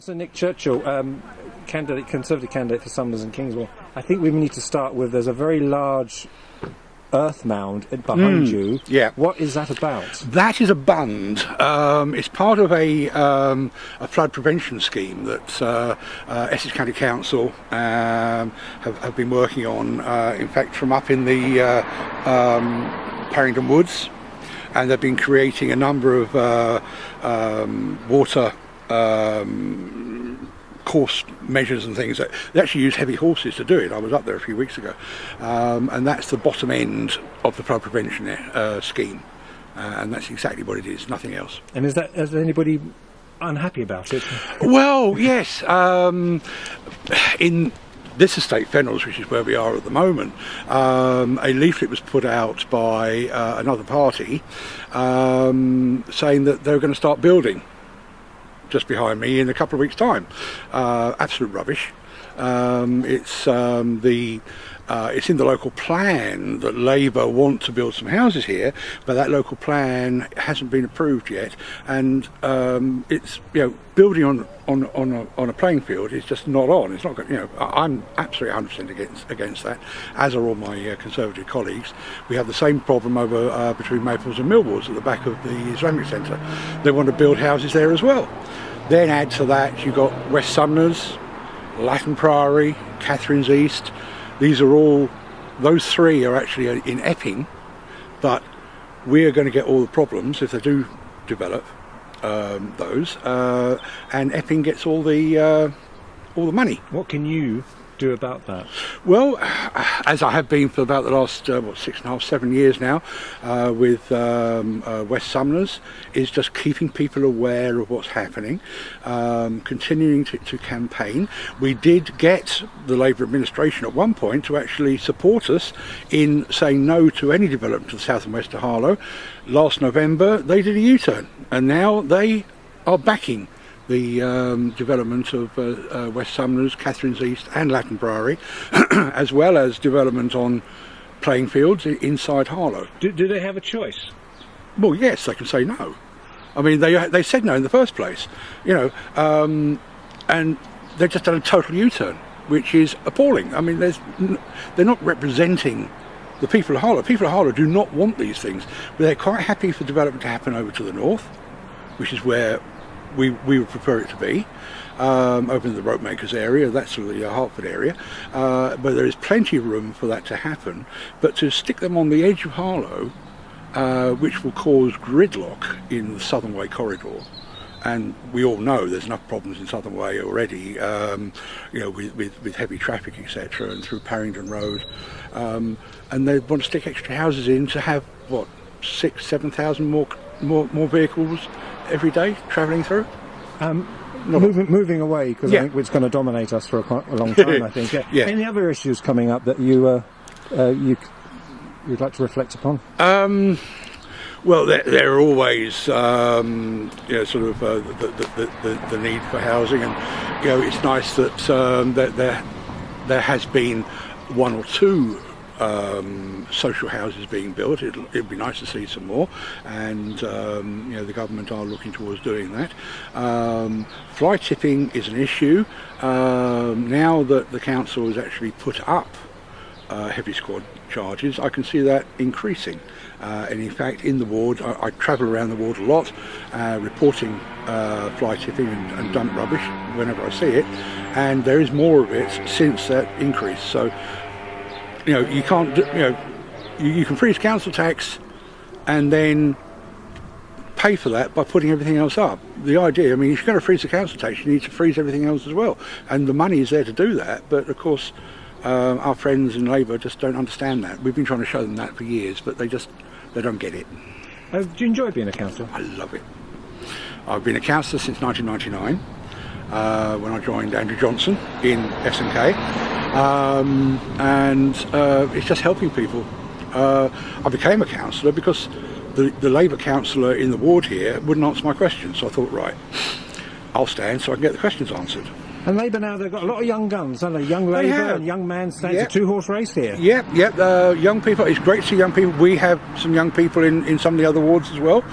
Councillor Nick Churchill, Conservative candidate for Sumners and Kingsmoor. I think we need to start with, there's a very large earth mound behind you. Yeah. What is that about? That is a bund. It's part of a flood prevention scheme that Essex County Council have been working on, in fact, from up in the Parrington Woods, and they've been creating a number of water course measures and things. They actually use heavy horses to do it. I was up there a few weeks ago, and that's the bottom end of the flood prevention scheme, and that's exactly what it is, nothing else. And is anybody unhappy about it? Well, yes. In this estate, Fennels, which is where we are at the moment, a leaflet was put out by another party saying that they were going to start building just behind me in a couple of weeks' time. Absolute rubbish. It's in the local plan that Labour want to build some houses here, but that local plan hasn't been approved yet, and it's building on a playing field is just not on. It's not good. I'm absolutely 100% against that, as are all my Conservative colleagues. We have the same problem over between Maples and Millwards at the back of the Islamic Centre. They want to build houses there as well. Then add to that you've got West Sumners, Latin Priory, Catherine's East. Those three are actually in Epping, but we are going to get all the problems if they do develop those, and Epping gets all the money. What can you do about that? Well, as I have been for about the last 6.5, 7 years now, with West Sumners, is just keeping people aware of what's happening, continuing to campaign. We did get the Labour administration at one point to actually support us in saying no to any development to the south and west of Harlow. Last November they did a U-turn, and now they are backing the development of West Sumners, Catherine's East and Latin Priory, as well as development on playing fields inside Harlow. Do they have a choice? Well, yes, they can say no. I mean, they said no in the first place, and they've just done a total U-turn, which is appalling. I mean, they're not representing the people of Harlow. People of Harlow do not want these things, but they're quite happy for development to happen over to the north, which is where we would prefer it to be, over in the Ropemakers area, that's sort of the Hertford area, but there is plenty of room for that to happen. But to stick them on the edge of Harlow, which will cause gridlock in the Southern Way corridor, and we all know there's enough problems in Southern Way already, with heavy traffic, etc., and through Parrington Road, and they want to stick extra houses in to have 6,000-7,000 more vehicles every day travelling through. Moving away, because I think it's going to dominate us for a long time. I think. Yeah. Any other issues coming up that you'd like to reflect upon? Well, there are always sort of the need for housing, and it's nice that there has been one or two social houses being built. It'd be nice to see some more, and the government are looking towards doing that. Fly tipping is an issue. Now that the council has actually put up heavy squad charges, I can see that increasing. And in fact, in the ward, I travel around the ward a lot, reporting fly tipping and dump rubbish whenever I see it, and there is more of it since that increase. So you can't, you can freeze council tax and then pay for that by putting everything else up. The idea, I mean, if you're going to freeze the council tax, you need to freeze everything else as well. And the money is there to do that, but of course, our friends in Labour just don't understand that. We've been trying to show them that for years, but they don't get it. Do you enjoy being a councillor? I love it. I've been a councillor since 1999, when I joined Andrew Johnson in S&K. And it's just helping people. I became a councillor because the Labour councillor in the ward here wouldn't answer my questions, so I thought, right, I'll stand so I can get the questions answered. And Labour now, they've got a lot of young guns, haven't they? Young Labour and young man stands a two-horse race here. Yep. Young people, it's great to see young people. We have some young people in some of the other wards as well.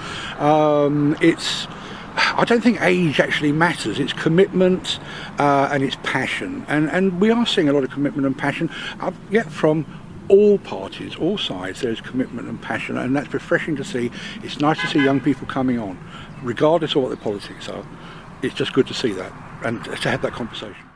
I don't think age actually matters. It's commitment and it's passion, and we are seeing a lot of commitment and passion. From all parties, all sides, there's commitment and passion, and that's refreshing to see. It's nice to see young people coming on, regardless of what their politics are. It's just good to see that and to have that conversation.